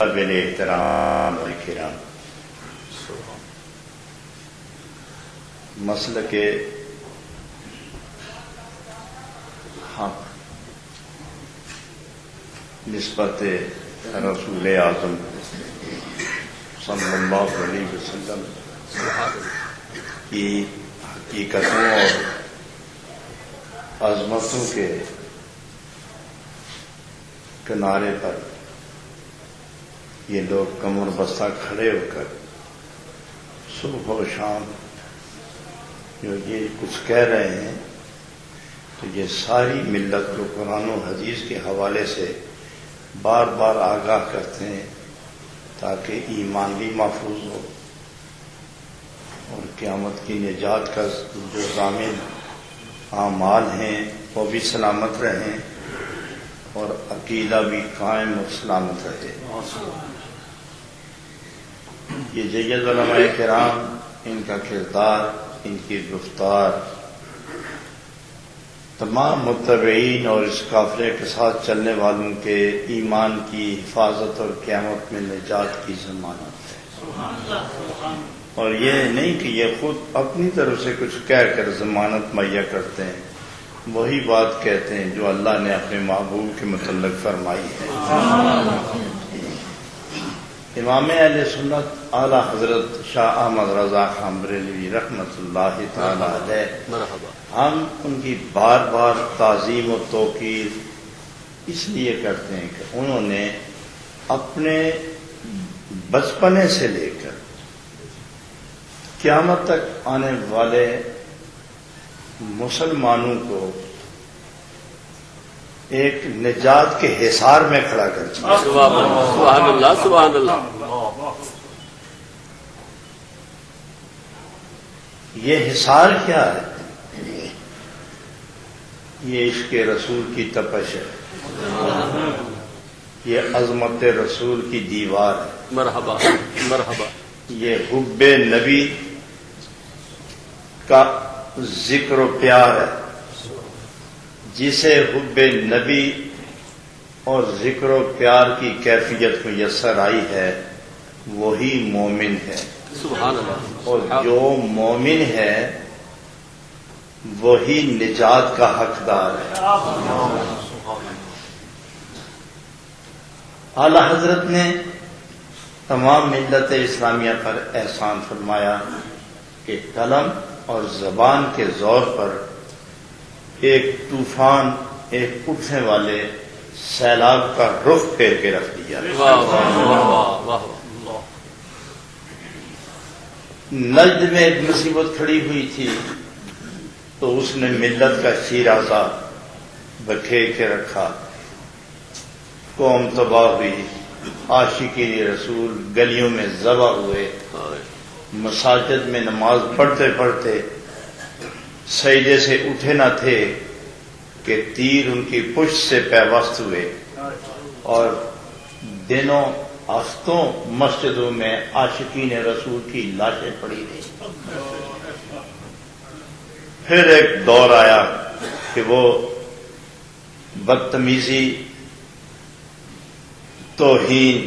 قابل احترام و کرام، مسلک حق نسبت رسول اعظم صلی اللہ علیہ وسلم کی حقیقتوں اور عظمتوں کے کنارے پر یہ لوگ کمر بستہ کھڑے ہو کر صبح و شام جو یہ کچھ کہہ رہے ہیں تو یہ ساری ملت کو قرآن و حدیث کے حوالے سے بار بار آگاہ کرتے ہیں تاکہ ایمان بھی محفوظ ہو اور قیامت کی نجات کا جو ضامن اعمال ہیں وہ بھی سلامت رہیں اور عقیدہ بھی قائم اور سلامت رہے۔ یہ جید علماء کرام، ان کا کردار، ان کی گفتار تمام متبعین اور اس قافلے کے ساتھ چلنے والوں کے ایمان کی حفاظت اور قیامت میں نجات کی ضمانت ہے، اور یہ نہیں کہ یہ خود اپنی طرف سے کچھ کہہ کر ضمانت مہیا کرتے ہیں، وہی بات کہتے ہیں جو اللہ نے اپنے محبوب کے متعلق فرمائی ہے۔ امام اہل سنت اعلیٰ حضرت شاہ احمد رضا خان بریلوی رحمۃ اللہ تعالی علیہ، ہم ان کی بار بار تعظیم و توقیر اس لیے کرتے ہیں کہ انہوں نے اپنے بچپنے سے لے کر قیامت تک آنے والے مسلمانوں کو ایک نجات کے حصار میں کھڑا کر دیا۔ سبحان اللہ، سبحان اللہ۔ یہ حصار کیا ہے؟ یہ عشق رسول کی تپش ہے، یہ عظمت رسول کی دیوار ہے، مرحبا مرحبا۔ یہ حب نبی کا ذکر و پیار ہے، جسے حب نبی اور ذکر و پیار کی کیفیت میسر آئی ہے وہی مومن ہے، سبحان اللہ۔ اور جو مومن ہے وہی نجات کا حقدار ہے۔ اعلی حضرت نے تمام ملت اسلامیہ پر احسان فرمایا کہ قلم اور زبان کے زور پر ایک طوفان، ایک اٹھنے والے سیلاب کا رخ پھیر کے رکھ دیا۔ نجد میں ایک مصیبت کھڑی ہوئی تھی تو اس نے ملت کا شیرازہ بکھیر کے رکھا، قوم تباہ ہوئی، عاشقین رسول گلیوں میں ذبح ہوئے، مساجد میں نماز پڑھتے پڑھتے سجدے سے اٹھے نہ تھے کہ تیر ان کی پشت سے پیوست ہوئے، اور دنوں ہفتوں مسجدوں میں عاشقین رسول کی لاشیں پڑی رہی۔ پھر ایک دور آیا کہ وہ بدتمیزی، توہین،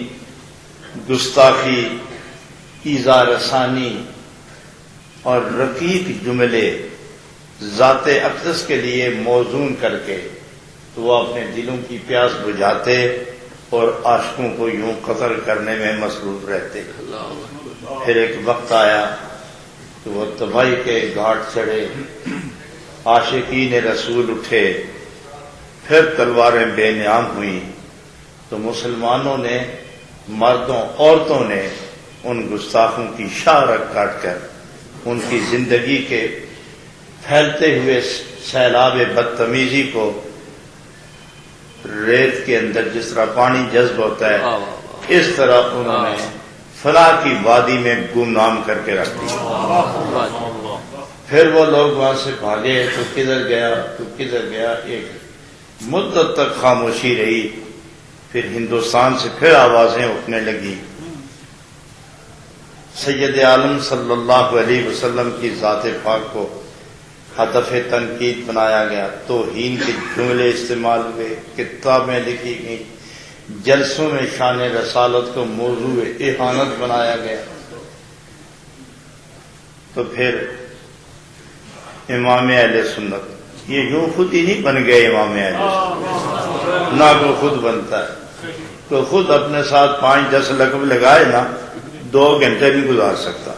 گستاخی، ایذا رسانی اور رقیق جملے ذات اقدس کے لیے موزون کر کے تو وہ اپنے دلوں کی پیاس بجھاتے اور عاشقوں کو یوں قتل کرنے میں مصروف رہتے۔ پھر ایک وقت آیا کہ وہ تباہی کے گھاٹ چڑھے، عاشقین رسول اٹھے، پھر تلواریں بے نیام ہوئیں، تو مسلمانوں نے، مردوں عورتوں نے ان گستاخوں کی شاہ کاٹ کر ان کی زندگی کے پھیلتے ہوئے سیلاب بدتمیزی کو ریت کے اندر جس طرح پانی جذب ہوتا ہے اس طرح انہوں نے فلاح کی وادی میں گمنام کر کے رکھ دیا۔ پھر وہ لوگ وہاں سے بھاگے تو کدھر گیا تو کدھر گیا، ایک مدت تک خاموشی رہی، پھر ہندوستان سے پھر آوازیں اٹھنے لگی۔ سید عالم صلی اللہ علیہ وسلم کی ذات پاک کو ہدف تنقید بنایا گیا، توہین کے جملے استعمال ہوئے، کتابیں لکھی گئیں، جلسوں میں شان رسالت کو موضوع اہانت بنایا گیا، تو پھر امام اہل سنت یہ یوں خود ہی نہیں بن گئے امام اہل سنت، نہ کوئی خود بنتا ہے، تو خود اپنے ساتھ 5-10 لقب لگائے نا 2 گھنٹے نہیں گزار سکتا۔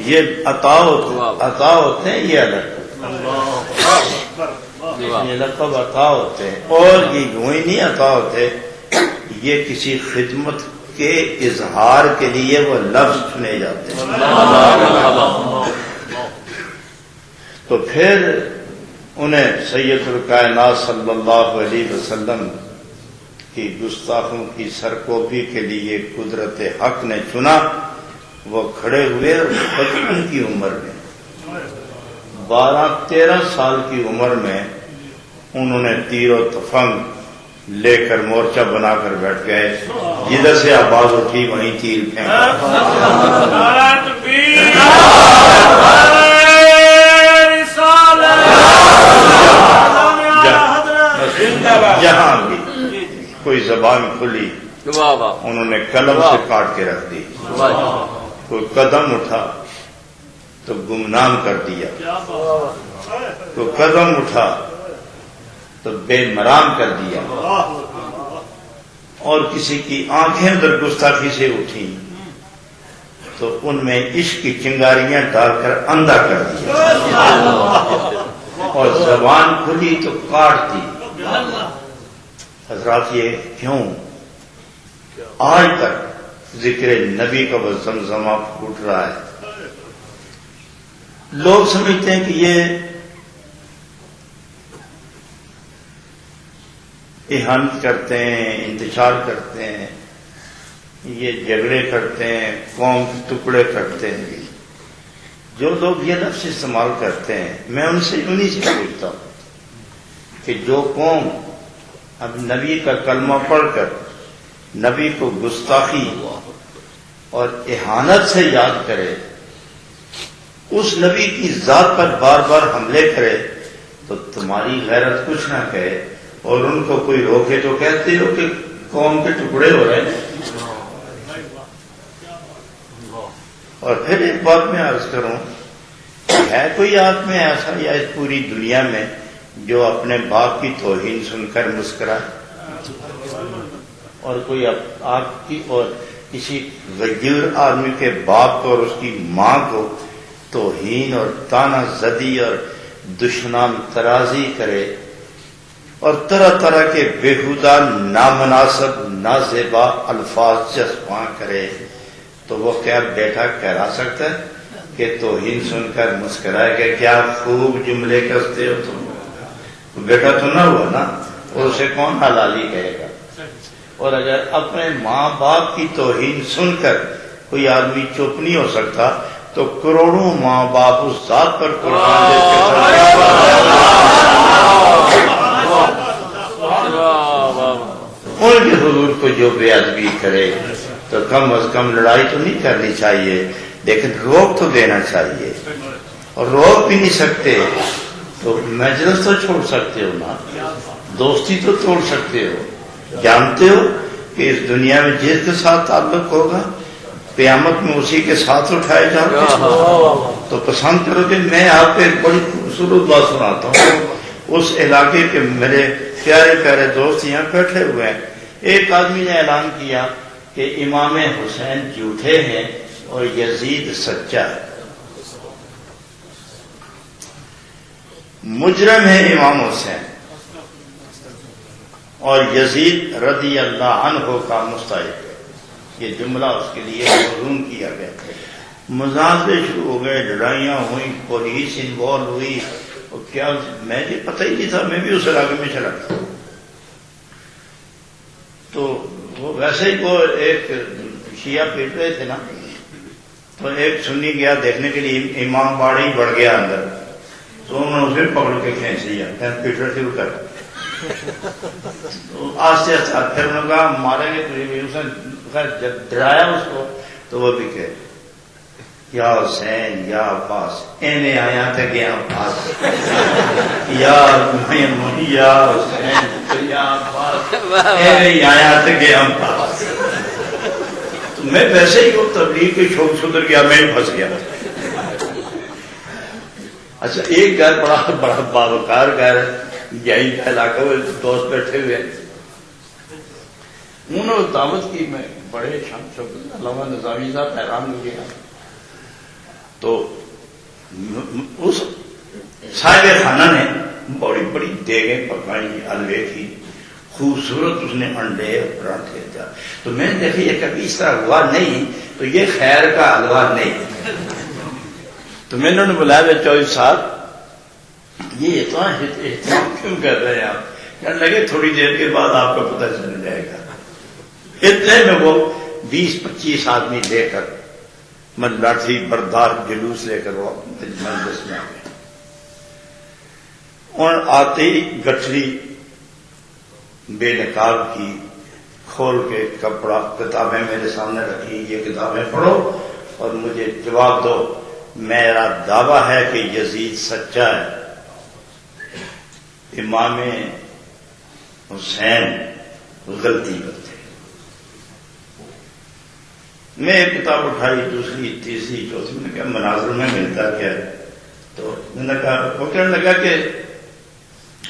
یہ عطا ہوتے ہیں، یہ الگ یہ لقب عطا ہوتے ہیں، اور یہ یوں ہی نہیں عطا ہوتے، یہ کسی خدمت کے اظہار کے لیے وہ لفظ چنے جاتے ہیں۔ تو پھر انہیں سید الکائنات صلی اللہ علیہ وسلم کی گستاخوں کی سرکوبی کے لیے قدرت حق نے چنا۔ وہ کھڑے ہوئے اور بچپن کی عمر میں 12-13 سال کی عمر میں انہوں نے تیر و تفنگ لے کر مورچہ بنا کر بیٹھ گئے، جدھر سے آواز اٹھی وہیں تیر پھینکا۔ جہاں بھی کوئی زبان کھلی انہوں نے قلم سے کاٹ کے رکھ دی، کوئی قدم اٹھا تو گمنام کر دیا، کوئی قدم اٹھا تو بے مرام کر دیا، اور کسی کی آنکھیں ادھر گستاخی سے اٹھی تو ان میں عشق کی چنگاریاں ڈال کر اندھا کر دیا، اور زبان کھلی تو کاٹ دی۔ حضرات یہ کیوں؟ آج تک ذکر نبی کا وہ زمزمہ پھوٹ رہا ہے۔ لوگ سمجھتے ہیں کہ یہ اہانت کرتے ہیں، انتشار کرتے ہیں، یہ جھگڑے کرتے ہیں، قوم کے ٹکڑے کرتے ہیں۔ جو لوگ یہ لفظ استعمال کرتے ہیں، میں ان سے انہی سے پوچھتا ہوں کہ جو قوم اب نبی کا کلمہ پڑھ کر نبی کو گستاخی اور اہانت سے یاد کرے، اس نبی کی ذات پر بار بار حملے کرے، تو تمہاری غیرت کچھ نہ کہے، اور ان کو کوئی روکے تو کہتے ہو کہ قوم کے ٹکڑے ہو رہے ہیں۔ اور پھر ایک بات میں عرض کروں، ہے کوئی آپ میں ایسا یا اس پوری دنیا میں جو اپنے باپ کی توہین سن کر مسکرائے؟ اور کوئی آپ کی اور کسی غیر آدمی کے باپ کو اور اس کی ماں کو توہین اور تانا زدی اور دشنام ترازی کرے، اور طرح طرح کے بےہودہ نامناسب نازیبا الفاظ جذباں کرے، تو وہ کیا بیٹا کہلا سکتا ہے کہ توہین سن کر مسکرائے کہ کیا خوب جملے کستے ہو تم؟ بیٹا تو نہ ہوا نا، اور اسے کون حلالی کہے گا؟ اور اگر اپنے ماں باپ کی توہین سن کر کوئی آدمی چپ نہیں ہو سکتا، تو کروڑوں ماں باپ اس ذات پر قربان ان کے حضور کو جو بے ادبی کرے تو کم از کم لڑائی تو نہیں کرنی چاہیے، لیکن روک تو دینا چاہیے۔ اور روک بھی نہیں سکتے تو مجلس تو چھوڑ سکتے ہو نا، دوستی تو توڑ سکتے ہو۔ جانتے ہو کہ اس دنیا میں جس کے ساتھ تعلق ہوگا قیامت میں اسی کے ساتھ اٹھائے جاؤ گے۔ تو پسند کرو کہ میں آپ کو ایک بڑی خوبصورت بات سناتا ہوں۔ اس علاقے کے میرے پیارے پیارے دوست یہاں بیٹھے ہوئے ہیں، ایک آدمی نے اعلان کیا کہ امام حسین جھوٹے ہیں اور یزید سچا ہے۔ مجرم ہے امام حسین اور یزید رضی اللہ عنہ کا مستحق ہے۔ یہ جملہ اس کے لیے موزون کیا گیا، مذاکرے شروع ہو گئے، لڑائیاں ہوئیں، پولیس انوالو ہوئی، اور کیا میں یہ پتہ ہی نہیں تھا، میں بھی اس علاقے میں چلا گیا۔ تو وہ ویسے ہی وہ ایک شیعہ پیٹ رہے تھے نا، تو ایک سنی گیا دیکھنے کے لیے، امام باڑی بڑھ گیا اندر، تو انہوں نے اسے پکڑ کے کھینچ لیا، پیٹر شروع کر آستے آستے پھر انہوں نے کہا ماریں گے تجھے بھی، اس نے جب ڈرایا اس کو تو وہ بھی کہ یا حسین یا عباس ایویں آیا تے گیا عباس یا حسین یا عباس ایویں آیا تے گیا عباس. تو میں ویسے ہی وہ تبلیغ کے شوق سے ادھر گیا, میں پھنس گیا. اچھا ایک گھر بڑا باوقار گھر یہی کا علاقہ میں دوست بیٹھے ہوئے ہیں, انہوں نے دعوت کی, میں بڑے شام شوق علامہ نظامی صاحب حیران ہو گیا. تو اس صاحب خانہ نے بڑی بڑی دیگیں پکائی, حلوے کی خوبصورت, اس نے انڈے پراٹھے دیا. تو میں نے دیکھا یہ کبھی اس طرح ہوا نہیں, تو یہ خیر کا حلوہ نہیں. تو میں نے بلایا چوہدری صاحب یہ اتنا اہتمام کیوں کر رہے ہیں آپ؟ کہنے لگے تھوڑی دیر کے بعد آپ کو پتہ چل جائے گا. اتنے میں وہ 20-25 آدمی لے کر لاٹھی بردار جلوس لے کر وہ مجلس میں آ گئے. اور آتے ہی گٹھری بے نقاب کی کھول کے کپڑا کتابیں میرے سامنے رکھی, یہ کتابیں پڑھو اور مجھے جواب دو. میرا دعویٰ ہے کہ یزید سچا ہے, امام حسین غلطی کرتے. میں ایک کتاب اٹھائی, دوسری, تیسری, چوتھی, میں نے کہا مناظر میں ملتا کیا ہے؟ تو میں نے کہا, وہ کہنے لگا کہ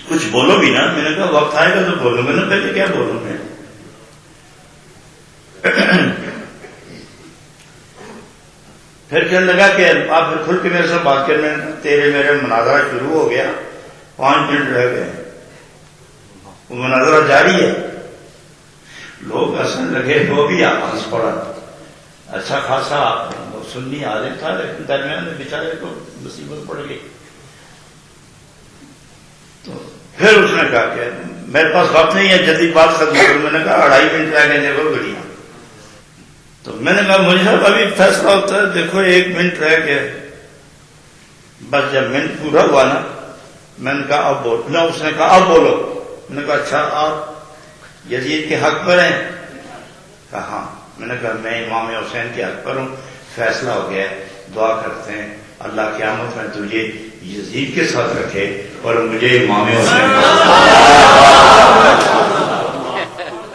کچھ بولو بھی نا. میں نے کہا وقت آئے گا تو بولوں گا نا, پہلے کیا بولوں میں. پھر کہنے لگا کہ آپ پھر کھل کے میرے سے بات کرنے, تیرے میرے مناظرہ شروع ہو گیا, 5 منٹ رہ گئے, وہ مناظرہ جاری ہے. لوگ ہنسنے لگے, وہ بھی آپ ہنس پڑا. اچھا خاصا سنی عالم تھا, لیکن درمیان میں بیچارے کو مصیبت پڑ گئی. تو پھر اس نے کہا کہ میرے پاس وقت نہیں ہے, جلدی بات ختم کروں. میں نے کہا 2.5 منٹ رہ گئے, دیکھو گھڑی. تو میں نے کہا مجھے صاحب ابھی فیصلہ ہوتا ہے, دیکھو 1 منٹ رہ گئے. بس جب منٹ پورا ہوا نا, میں نے کہا اب بولو. اس نے کہا اب بولو. میں نے کہا اچھا آپ یزید کے حق پر ہیں؟ کہا ہاں. میں نے کہا میں امام حسین کے حق پر ہوں, فیصلہ ہو گیا, دعا کرتے ہیں اللہ قیامت میں تجھے یزید کے ساتھ رکھے اور مجھے امام حسین.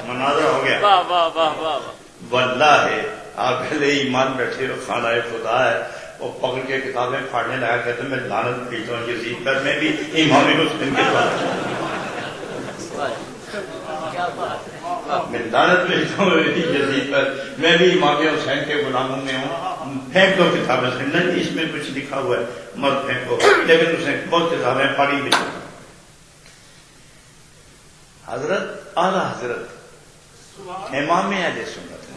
مناظرہ ہو گیا. واہ واہ واہ واہ. واللہ ہے آپ پہلے ایمان بیٹھے ہو, خانہ خدا ہے, وہ پکڑ کے کتابیں پھاڑنے لگا, کہتے میں لعنت پیتا ہوں یزید پر, میں بھی امام حسین کے ساتھ, میں لعنت پیتا ہوں یزید پر, میں بھی امام حسین کے غلاموں میں ہوں. پھینک دو کتابیں سے. نہیں اس میں کچھ لکھا ہوا ہے, مت پھینکو. لیکن اس نے بہت کتابیں پڑھی بھی. حضرت اعلی حضرت امام اہل سنت نے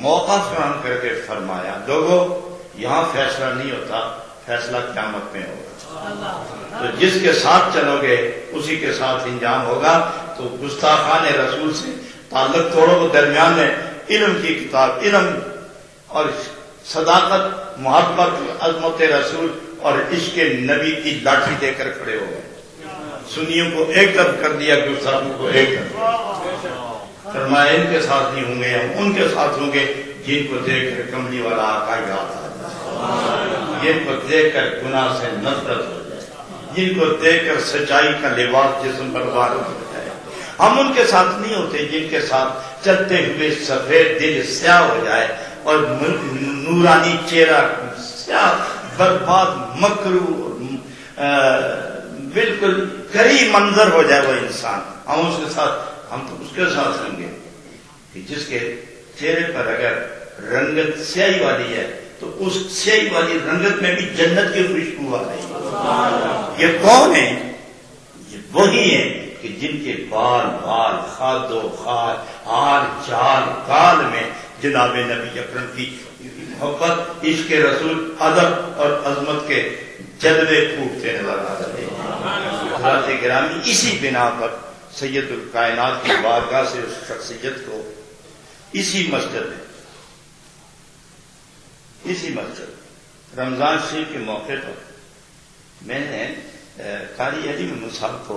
موقع فراہم کر کے فرمایا, لوگوں یہاں فیصلہ نہیں ہوتا, فیصلہ قیامت میں ہوگا. تو جس کے ساتھ چلو گے اسی کے ساتھ انجام ہوگا. تو گستاخان رسول سے تعلق توڑو. وہ درمیان میں علم کی کتاب, علم اور صداقت, محبت, عظمت رسول اور عشق نبی کی لاٹھی دے کر کھڑے ہو گئے. سنیوں کو ایک طرف کر دیا, گستاخوں کو ایک طرف. فرمایا ان کے ساتھ نہیں ہوں گے, ہم ان کے ساتھ ہوں گے جن کو دیکھ کر کملی والا آقا یاد آ جائے, جن کو دیکھ کر گناہ سے نفرت ہو جائے, جن کو دیکھ کر سچائی کا لباس جسم پر وارد ہو جائے. ہم ان کے ساتھ نہیں ہوتے جن کے ساتھ چلتے ہوئے سفید دل سیاہ ہو جائے اور نورانی چہرہ سیاہ, برباد, مکروہ, بالکل کری منظر ہو جائے وہ انسان. ہم اس کے ساتھ, ہم تو اس کے ساتھ ہوں گے کہ جس کے چہرے پر اگر رنگت سیاہی والی ہے تو اس سیاہی والی رنگت میں بھی جنت کی خوشبو آ رہی ہے. یہ کون ہے؟ یہ وہی ہیں کہ جن کے بال بال, خاد و خال, حال چال کال میں جناب نبی اکرم کی محبت, عشق رسول, ادب اور عظمت کے جلوے پھوٹتے نظر آ رہے ہیں. حضرات گرامی, اسی بنا پر سید الکائنات کی بارگاہ سے اس شخصیت کو اسی مسجد رمضان شریف کے موقع پر میں نے قاری علی مصعب کو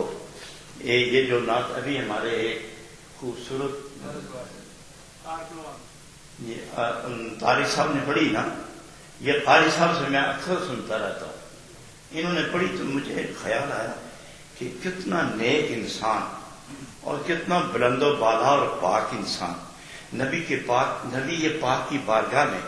یہ جو نعت ابھی ہمارے ایک خوبصورت طارق صاحب نے پڑھی نا, یہ قاری صاحب سے میں اکثر سنتا رہتا ہوں، انہوں نے پڑھی تو مجھے خیال آیا کہ کتنا نیک انسان اور کتنا بلند و بالا اور پاک انسان نبی پاک کی بارگاہ میں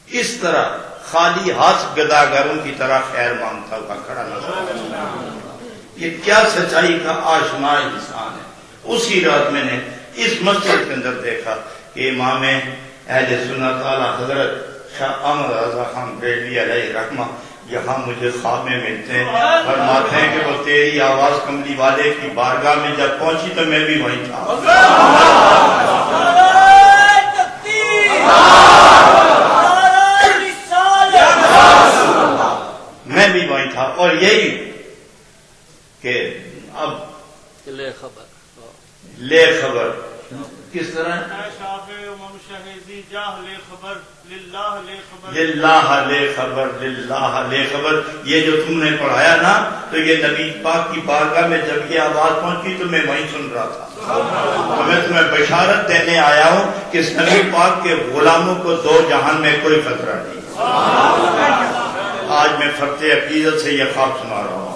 کس طرح خالی ہاتھ گداگروں کی طرح خیر مانگتا ہوا کھڑا نظر آتا ہے۔ یہ کیا سچائی کا آشنا انسان ہے۔ اسی رات میں نے اس مسجد کے اندر دیکھا کہ امام اہل سنت اعلی حضرت شاہ احمد رضا خان بریلوی علیہ رحمہ یہاں مجھے خواب میں ملتے ہیں، فرماتے ہیں کہ وہ تیری آواز کملی والے کی بارگاہ میں جب پہنچی تو میں بھی وہیں تھا، میں بھی وہیں تھا۔ اور یہی کہ اب لے خبر کس طرح للہ لے خبر یہ جو تم نے پڑھایا نا، تو یہ نبی پاک کی بارگاہ میں جب یہ آواز پہنچی تو میں وہیں سن رہا تھا۔ تو میں تمہیں بشارت دینے آیا ہوں کہ اس نبی پاک کے غلاموں کو دو جہان میں کوئی خطرہ نہیں۔ آج میں فرط عقیدت سے یہ خواب سنا رہا ہوں۔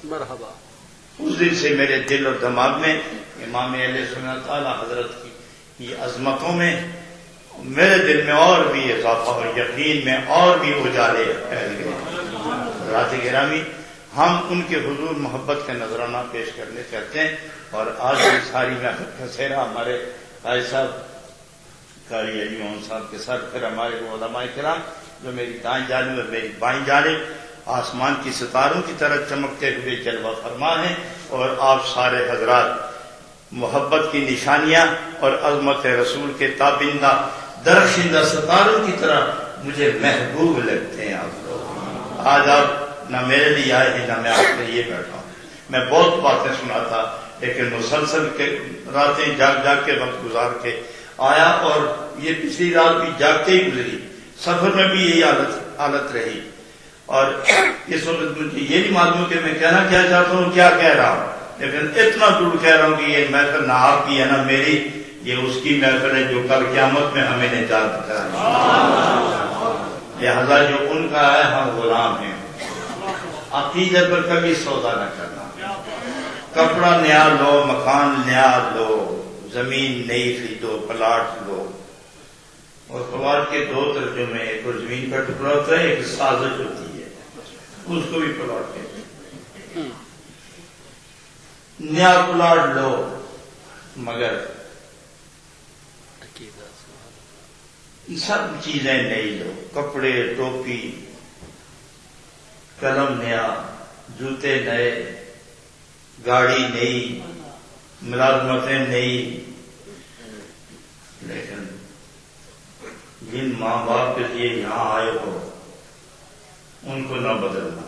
مرحبا۔ اس دن سے میرے دل اور دماغ میں امام اہل سنت اعلی حضرت کی عظمتوں میں میرے دل میں اور بھی اضافہ اور یقین میں اور بھی اجالے پھیل گئے۔ رات گرامی، ہم ان کے حضور محبت کا نذرانہ پیش کرنے چاہتے ہیں، اور آج بھی ساری محفل کا سہرا ہمارے قاری صاحب قاری علی محمد صاحب کے ساتھ، پھر ہمارے علماء کرام جو میری دائیں جانب اور میری بائیں جانب آسمان کی ستاروں کی طرح چمکتے ہوئے جلوہ فرما ہیں، اور آپ سارے حضرات محبت کی نشانیاں اور عظمت رسول کے تابندہ درخشندہ ستاروں کی طرح مجھے محبوب لگتے ہیں آپ لوگ۔ آج آپ نہ میرے لیے آئے ہیں نہ میں آپ کے لیے بیٹھا ہوں۔ میں بہت باتیں سنا تھا، لیکن مسلسل کے راتیں جاگ کے وقت گزار کے آیا، اور یہ پچھلی رات بھی جاگتے ہی گزری، سفر میں بھی یہی حالت رہی، اور اس وقت مجھے یہ نہیں معلوم کہ میں کہنا کیا چاہتا ہوں، کیا کہہ رہا ہوں، لیکن اتنا دور کہہ رہا ہوں کہ یہ محفل نہ آپ کی ہے نہ میری، یہ اس کی محفل ہے جو کل قیامت میں ہمیں نجات دلائے گی۔ لہذا جو ان کا ہے ہم غلام ہیں۔ عقیدے پر کبھی سودا نہ کرنا، کپڑا نیا لو، مکان نیا لو، زمین نئی خریدو، پلاٹ لو، اور پلاٹ کے دو ترجمے، ایک اور زمین کا ٹکڑا ہوتا ہے، ایک سازش ہوتی ہے، اس کو بھی پلاٹ کہتے ہیں۔ نیا پلاٹ لو، مگر سب چیزیں نئی لو، کپڑے، ٹوپی، قلم نیا، جوتے نئے، گاڑی نئی، ملازمتیں نئی، لیکن جن ماں باپ کے لیے یہاں آئے ہو ان کو نہ بدلنا،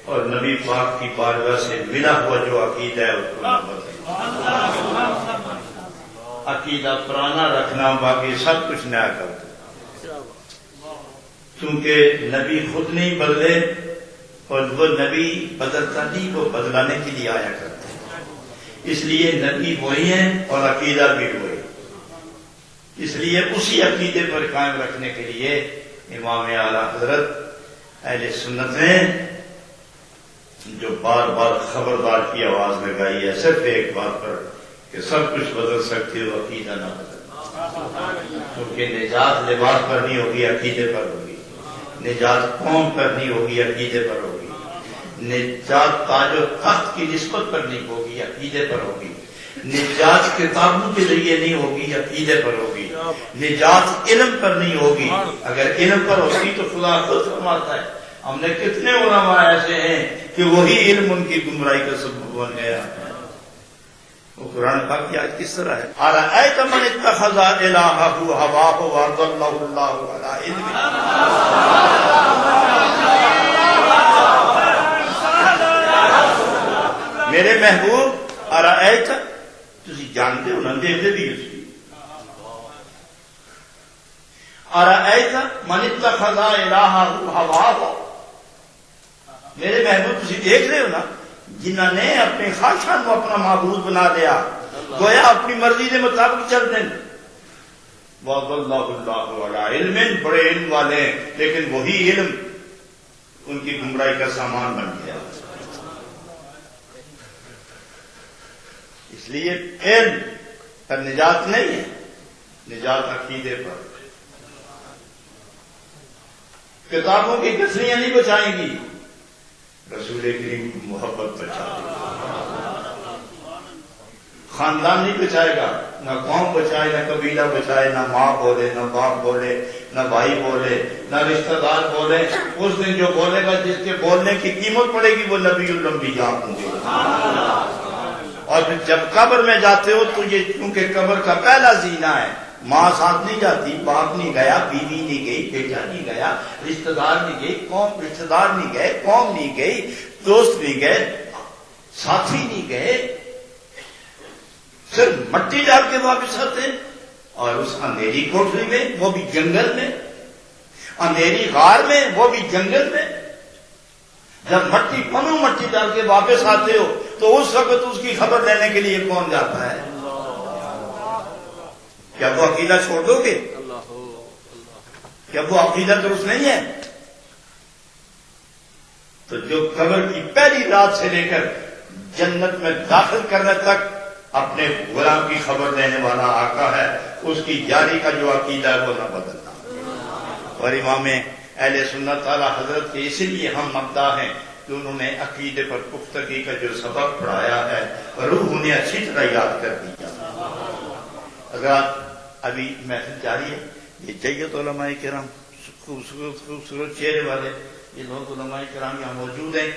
اور نبی پاک کی بارگاہ سے ملا ہوا جو عقیدہ ہے اس کو نہ بدلنا۔ عقیدہ پرانا رکھنا، باقی سب کچھ نیا کر دو، کیونکہ نبی خود نہیں بدلے، اور وہ نبی بدلتا نہیں، وہ بدلانے کے لیے آیا کرتے ہیں۔ اس لیے نبی وہی ہیں اور عقیدہ بھی وہی، اس لیے اسی عقیدے پر قائم رکھنے کے لیے امام اعلی حضرت اہل سنت نے جو بار بار خبردار کی آواز لگائی ہے، صرف ایک بات پر کہ سب کچھ بدل سکتے ہو، عقیدہ نہ بدل، کیونکہ نجات لباس پر نہیں ہوگی، عقیدے پر ہوگی، نجات قوم پر نہیں ہوگی، عقیدے پر ہوگی، نجات تاج و تخت کی نسبت پر نہیں ہوگی، عقیدے پر ہوگی، نجات کتابوں کے ذریعے نہیں ہوگی، عقیدے پر ہوگی، نجات علم پر نہیں ہوگی، اگر علم پر ہوگی تو خدا خود فرماتا ہے، ہم نے کتنے علماء ایسے ہیں کہ وہی علم ان کی گمراہی کا سبب بن گیا۔ وہ قرآن پاک کی آیت کس طرح ہے؟ أَرَأَيْتَ مَنِ اتَّخَذَ إِلَٰهَهُ هَوَاهُ وَأَضَلَّهُ اللَّهُ عَلَىٰ عِلْمٍ۔ میرے محبوب، أَرَأَيْتَ، تسی جانتے ہو نا، دیکھتے بھی اس کی، أَرَأَيْتَ مَنِ اتَّخَذَ إِلَٰهَهُ هَوَاهُ، میرے محبوب تسی دیکھ رہے ہو نا جنہوں نے اپنے خواہشات کو اپنا معبود بنا لیا، گویا اپنی مرضی کے مطابق چل دیں، وَضَلَّهُ اللَّهُ عَلَىٰ عِلْمٍ، بڑے علم والے ہیں، لیکن وہی علم ان کی گمراہی کا سامان بن گیا۔ اس لیے علم پر نجات نہیں ہے، نجات عقیدے پر۔ کتابوں کی کسریاں نہیں بچائیں گی، رسول کریم کی محبت بچا دے گی۔ خاندان نہیں بچائے گا، نہ قوم بچائے، نہ قبیلہ بچائے، نہ ماں بولے، نہ باپ بولے، نہ بھائی بولے، نہ رشتہ دار بولے۔ اس دن جو بولے گا، جس کے بولنے کی قیمت پڑے گی، وہ نبی الانبیاء ہوں گے۔ اور پھر جب قبر میں جاتے ہو تو یہ کیونکہ قبر کا پہلا زینہ ہے، ماں ساتھ نہیں جاتی، باپ نہیں گیا، بیوی نہیں گئی، بیٹا نہیں گیا، رشتہ دار نہیں گئی، قوم رشتہ دار نہیں گئے، قوم نہیں گئی، دوست نہیں گئے، ساتھی نہیں گئے، صرف مٹی ڈال کے واپس آتے۔ اور اس اندھیری کوٹری میں، وہ بھی جنگل میں، اندھیری غار میں، وہ بھی جنگل میں، جب مٹی ڈال کے واپس آتے ہو تو اس وقت اس کی خبر لینے کے لیے کون جاتا ہے؟ کیا وہ عقیدہ چھوڑ دو گے؟ کیا وہ عقیدہ درست نہیں ہے؟ تو جو قبر کی پہلی رات سے لے کر جنت میں داخل کرنے تک اپنے غلام کی خبر دینے والا آقا ہے، اس کی جاری کا جو عقیدہ ہے وہ نہ بدلنا۔ اور امام اہل سنت اعلیٰ حضرت کے اسی لیے ہم مداح ہیں کہ انہوں نے عقیدے پر پختگی کا جو سبق پڑھایا ہے روح انہیں اچھی طرح یاد کر دیا۔ اگر ابھی محفل جاری ہے، یہ چاہیے تو علماء کرام خوبصورت چہرے والے یہ لوگ علماء کرام یہاں موجود ہیں،